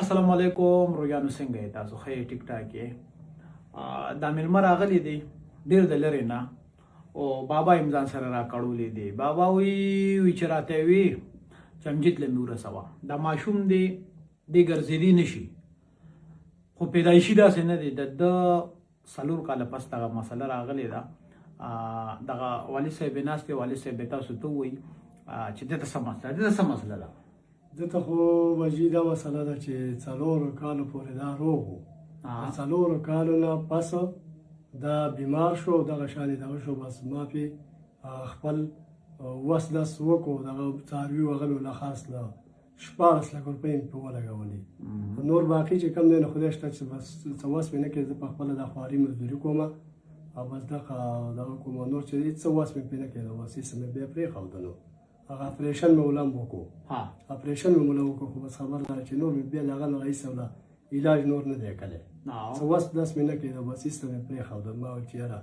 السلام علیکم رویانو څنګه یې تاسو ښه ټیک ټاک یې دا مېلمه راغلی دی ډېر د لرې نه او بابا یې ځان سره راکړولی دی بابا وی چې راته وي چې امجد له مې ورسوه دا ماشوم دی دی ګرځېدی نه شي خو پیدایشي داسې نه دی د ده 4 کاله پس دغه مسله راغلې ده دغه والد صاحب یې ناست دی والد صاحب یې تاسو ته ووایي چې دې ته څه مسله ده څه مسله ده دته خو وجی دا مسله ده چې 4 کالو پورې دا روغ وو 4 کالو نه پس دا بیمار شو دغه شانې دغه شو بس ما پې خپل وس دس وکړو دغه څاروي وغه مې له خاص له 14 لک روپۍ مې پرې ولګولې نور باقي چې کم دی نو خدای شته چې بس څه وس مې نه کړې زه په خپله دا خواري مزدوري کوم او بس دغه کوم نور چې څه وس مې پرې نه کړې وس یې مې بیا پرېښودلو هغه اپریشن مې ولم وکړو اپریشن مې ولم وکړو خو بس خبر ده چې نور مې بیا له هغه نه ایسته علاج نور نه دی کړی څه وس دس مې نه کړېده بس ایسته مې پرېښودل ما ویل چې یاره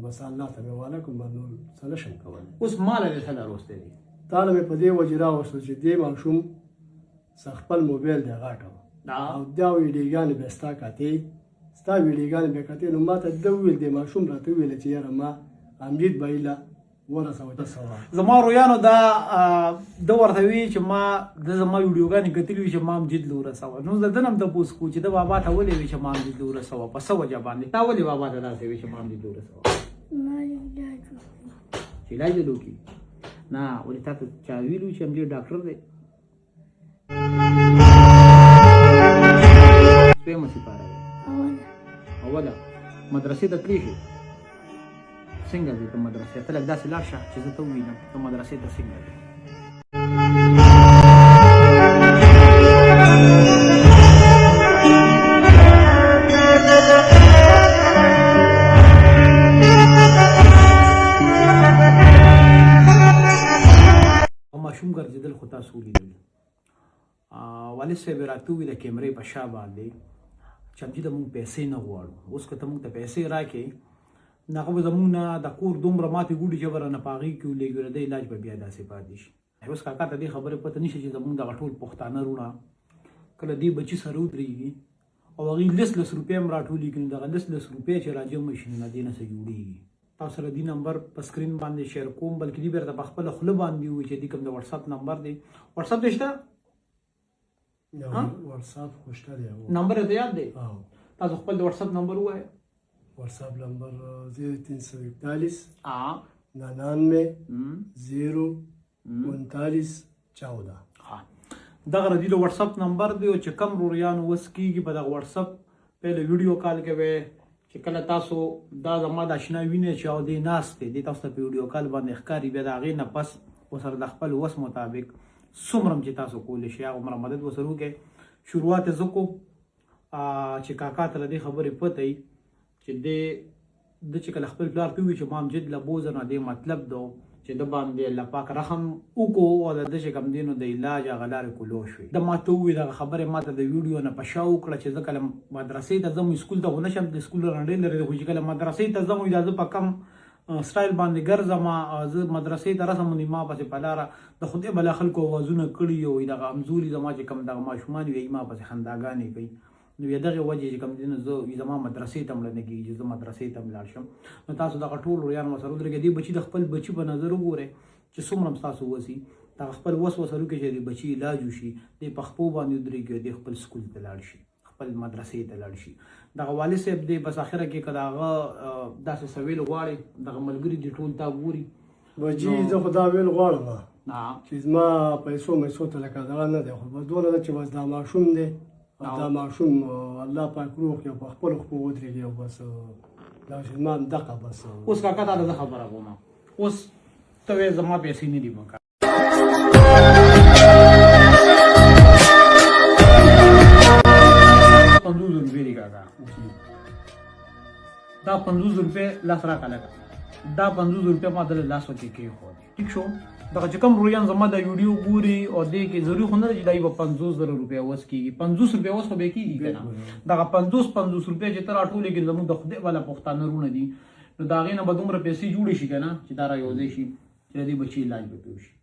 بس الله ته مې واله کړم نور څه نه شم کولی اوس ماله دې څه راوستی دی تا له مې په دې وجې راوستو چې دې ماشوم خپل موبایل دی غاټه او دا ویډیوګانې بیا ستا کتې ستا ویډیوګانې بیا کتې نو ما ته ده وویل دې ماشوم راته وویله چې یاره ما امجد بهیله زما رویانو دا ده ورته وي چې ما د زما ویډیوګانې کتلي وي چې ما امجد له ورسوه نو د ده نه هم تپوس کوو چې ده بابا ته ولې وي چې ما امجد له ورسوه په څه وجه باندې تا ولې بابا ته داسې وي چې ما امجد له ورسوه چې علاج دې وکړي نه ولې تا ته چا ویلي چې امجد ډاکټر دی دویمه سپاره دی اوله مدرسې ته تللی شي څنګه دی ته مدرسې ته لږ داسې لاړ شه چې زه ته ووینم ته مدرسې ته څنګه دی ماشوم ګرځېدل خو تاسو ولیدل والد صاحب یې راته وویل د کیمرې په شا باندې چې امجده موږ پیسې نه غواړو اوس که ته موږ ته پیسې راکړې هغه به زموږ نه د کور دومره ماتې ګوډې چې به رانه په هغې کې ولېږي د علاج به بیا داسې پاتې شي اوس کاکا ته دې خبرې پته نشي چې زموږ دغه ټول پښتانه وروڼه کله دې بچي سره ودرېږي او هغې 10 روپۍ هم راټولېږي نو دغه 10 روپۍ چې راجمع شي نو دې نه څه جوړېږي تاسو سره دې نمبر په سکرین باندې شیر کوم بلکې دې بېرته په خپله خوله باندې ووایي چې دې کوم د وټساپ نمبر دی وټساپ دې شته وټساپ خو شته دی نمبر یې ته یاد دی تاسو خپل د وټساپ نمبر ووایه WhatsApp number 0341 99 0 39 14 دغه ردی د واتساپ نمبر دی او چې کم روریانو وس کیږي په دغه واتساپ په ویډیو کال کې وي چې کله تاسو دا زما د آشنا وینئ چې او دې ناست دی تاسو ته په ویډیو کال باندې ښکاري بیا د هغې نه پس ورسره د خپل وس مطابق څومره چې تاسو کولی شئ هغومره مدد ورسره وکړئ شروعات یې زه کوم چې کاکا ته له دې خبرې پته وي چې د چې کله خپل پلار ته ووایي چې ما امجد له بوځه نه دې مطلب ده چې د باندې الله پاک رحم وکړو او د ده چې کوم دی نو د علاج هغه لارې کولو شوې د ما ته ووایي دغه خبرې ما ته د ویډیو نه په شا وکړه چې زه کله مدرسې ته ځم سکول ته خو نه شم د سکول رانه ډېر لرې دی خو چې کله مدرسې ته ځم دا زه په کم سټایل باندې ګرځم زه مدرسې ته رسم نو ما پسې په لاره د خدای بلا خلکو اوازونه کړي وي دغه همزوري زما چې کوم دغه ماشومان وي ما پسې خنداګانې کوي نو بیا دغې وجې چې کوم دی نو زه زما مدرسې ته مړه نه کېږي چې زه مدرسې ته هم لاړ شم نو تاسو دغه ټول وریان ورسره ودرېږئ دې بچي د خپل بچي په نظر وګورئ چې څومره هم ستاسو وسي دغه خپل وس ورسره وکړئ چې د بچي علاج وشي دې په خپو باندې ودرېږي دې خپل سکول ته لاړ شي خپل مدرسې ته لاړ شي دغه والد صاحب دی بس اخره کې که د هغه داسې څه ویل غواړي دغه ملګري دي ټول تا ګوري بچي زه خو دا ویل غواړم چې زما پیسو ته لکه دغه نه دی خو بس دونه ده چې بس دا ماشوم دی دا ماشوم الله پاک روغ کړي په خپلو خپو ودرېږي او بس دا زما همدغه بس اوس کاکا تا ته زه خبره کوم اوس ته وایې زما پیسې نه دي مکه 50 روپۍ دي کاکا دا 50 روپۍ لاس راکړه لکه دا 50 روپۍ ما دله لاس ورکې کېښود ټیک شو دغه چې کوم رویان زما د ویډیو ګوري او دې کې ضروري خو نه ده چې دا به 50,000 روپۍ وس کېږي 50 روپۍ وس خو به کېږي که نه دغه 50 روپۍ چې ته راټولې کړې زموږ د خدای والا پښتانه وروڼه دي نو د هغې نه به دومره پیسې جوړې شي که نه چې دا را یوځای شي چې د دې بچي علاج به پرې وشي